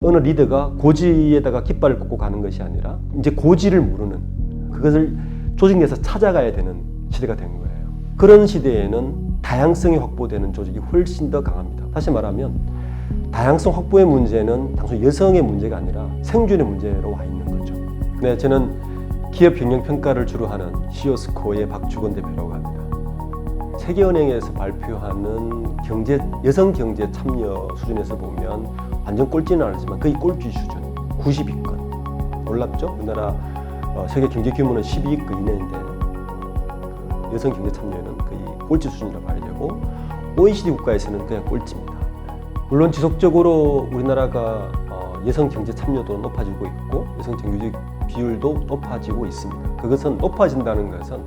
어느 리더가 고지에다가 깃발을 꽂고 가는 것이 아니라 이제 고지를 모르는 그것을 조직 내에서 찾아가야 되는 시대가 된 거예요. 그런 시대에는 다양성이 확보되는 조직이 훨씬 더 강합니다. 다시 말하면 다양성 확보의 문제는 단순히 여성의 문제가 아니라 생존의 문제로 와 있는 거죠. 네, 저는 기업 경영 평가를 주로 하는 시오스코어의 박주건 대표라고 합니다. 세계은행에서 발표하는 여성 경제 참여 수준에서 보면 완전 꼴찌는 아니지만 거의 꼴찌 수준, 90위권. 놀랍죠? 우리나라 세계 경제 규모는 12위권 이내인데 여성 경제 참여는 거의 꼴찌 수준이라고 봐야 되고 OECD 국가에서는 그냥 꼴찌입니다. 물론 지속적으로 우리나라가 여성 경제 참여도 높아지고 있고 여성 정규직 비율도 높아지고 있습니다. 그것은 높아진다는 것은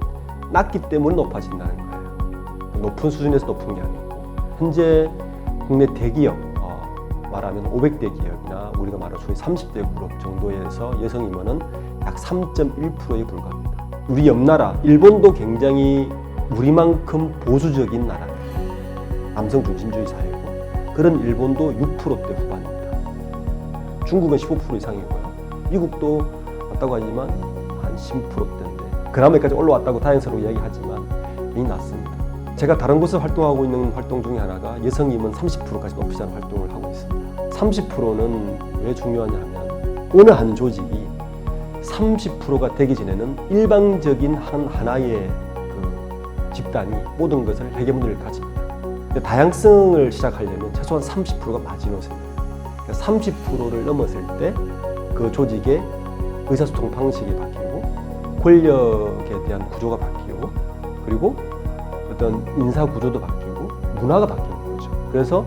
낮기 때문에 높아진다는 거예요. 높은 수준에서 높은 게 아니고 현재 국내 대기업 말하면 500대 기업이나 우리가 말하는 소위 30대 그룹 정도에서 여성 임원은 약 3.1%에 불과합니다. 우리 옆나라 일본도 굉장히 우리만큼 보수적인 나라입니다. 남성 중심주의 사회고 그런 일본도 6%대 후반입니다. 중국은 15% 이상이고요. 미국도 왔다고 하지만 한 10%대인데 그나마까지 올라왔다고 다행스럽게 이야기하지만 이미 낮습니다. 제가 다른 곳에서 활동하고 있는 활동 중에 하나가 여성 임원 30%까지 높이자는 활동을 하고 있습니다. 30%는 왜 중요하냐면 어느 한 조직이 30%가 되기 전에는 일방적인 하나의 집단이 모든 것을 해결문을 가집니다. 다양성을 시작하려면 최소한 30%가 마지노선이에요. 30%를 넘었을 때 그 조직의 의사소통 방식이 바뀌고 권력에 대한 구조가 바뀌고 그리고 어떤 인사 구조도 바뀌고 문화가 바뀌는 거죠. 그래서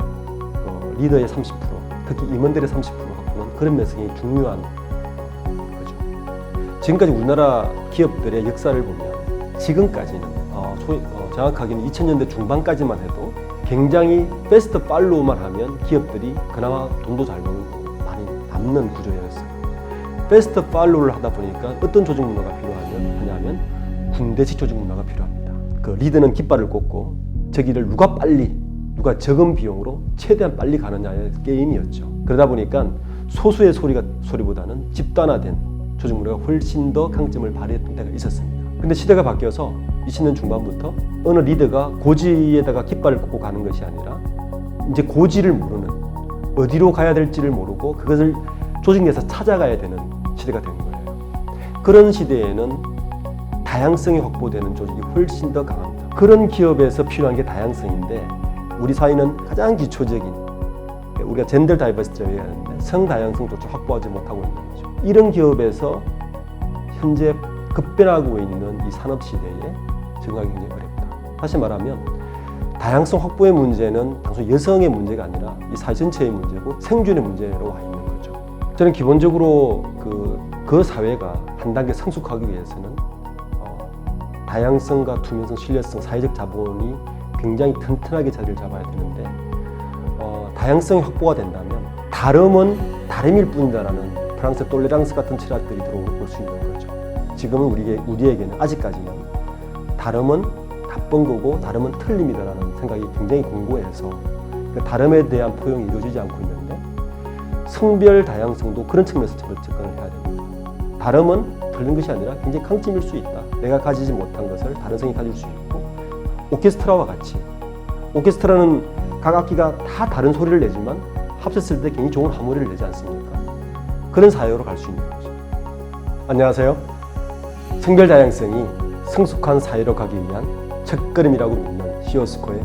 리더의 30%, 특히 임원들의 30%가 보는 그런 면에서 굉장히 중요한 거죠. 지금까지 우리나라 기업들의 역사를 보면 지금까지는 정확하게는 2000년대 중반까지만 해도 굉장히 패스트 팔로우만 하면 기업들이 그나마 돈도 잘 벌고 많이 남는 구조였어요. 패스트 팔로우를 하다 보니까 어떤 조직 문화가 필요하냐면 군대식 조직 문화가 필요합니다. 그 리더는 깃발을 꽂고 저기를 누가 적은 비용으로 최대한 빨리 가느냐의 게임이었죠. 그러다 보니까 소수의 소리보다는 집단화된 조직 문화가 훨씬 더 강점을 발휘했던 때가 있었습니다. 근데 시대가 바뀌어서 2000년 중반부터 어느 리더가 고지에다가 깃발을 꽂고 가는 것이 아니라 이제 고지를 모르는 어디로 가야 될지를 모르고 그것을 조직 내에서 찾아가야 되는 시대가 된 거예요. 그런 시대에는 다양성이 확보되는 조직이 훨씬 더 강합니다. 그런 기업에서 필요한 게 다양성인데 우리 사회는 가장 기초적인 우리가 젠더 다이버시티라고 얘기하는데 성다양성조차 확보하지 못하고 있는 거죠. 이런 기업에서 현재 급변하고 있는 이 산업 시대에 적응하기 굉장히 어렵다. 다시 말하면 다양성 확보의 문제는 단순히 여성의 문제가 아니라 이 사회 전체의 문제고 생존의 문제로 와 있는 거죠. 저는 기본적으로 그 사회가 한 단계 성숙하기 위해서는 다양성과 투명성, 신뢰성, 사회적 자본이 굉장히 튼튼하게 자리를 잡아야 되는데 다양성이 확보가 된다면 다름은 다름일 뿐이다라는 프랑스의 톨레랑스 같은 철학들이 들어올 수 있는 거죠. 지금은 우리에게는 아직까지는 다름은 나쁜 거고 다름은 틀림이다라는 생각이 굉장히 공고해서 그 다름에 대한 포용이 이루어지지 않고 있는데 성별 다양성도 그런 측면에서 접근을 해야 됩니다. 다름은 틀린 것이 아니라 굉장히 강점일 수 있다. 내가 가지지 못한 것을 다른 성이 가질 수 있고 오케스트라와 같이 오케스트라는 각 악기가 다 다른 소리를 내지만 합쳤을 때 굉장히 좋은 하모니를 내지 않습니까? 그런 사회로 갈 수 있는 거죠. 안녕하세요. 성별 다양성이 성숙한 사회로 가기 위한 첫걸음이라고 믿는 시오스코의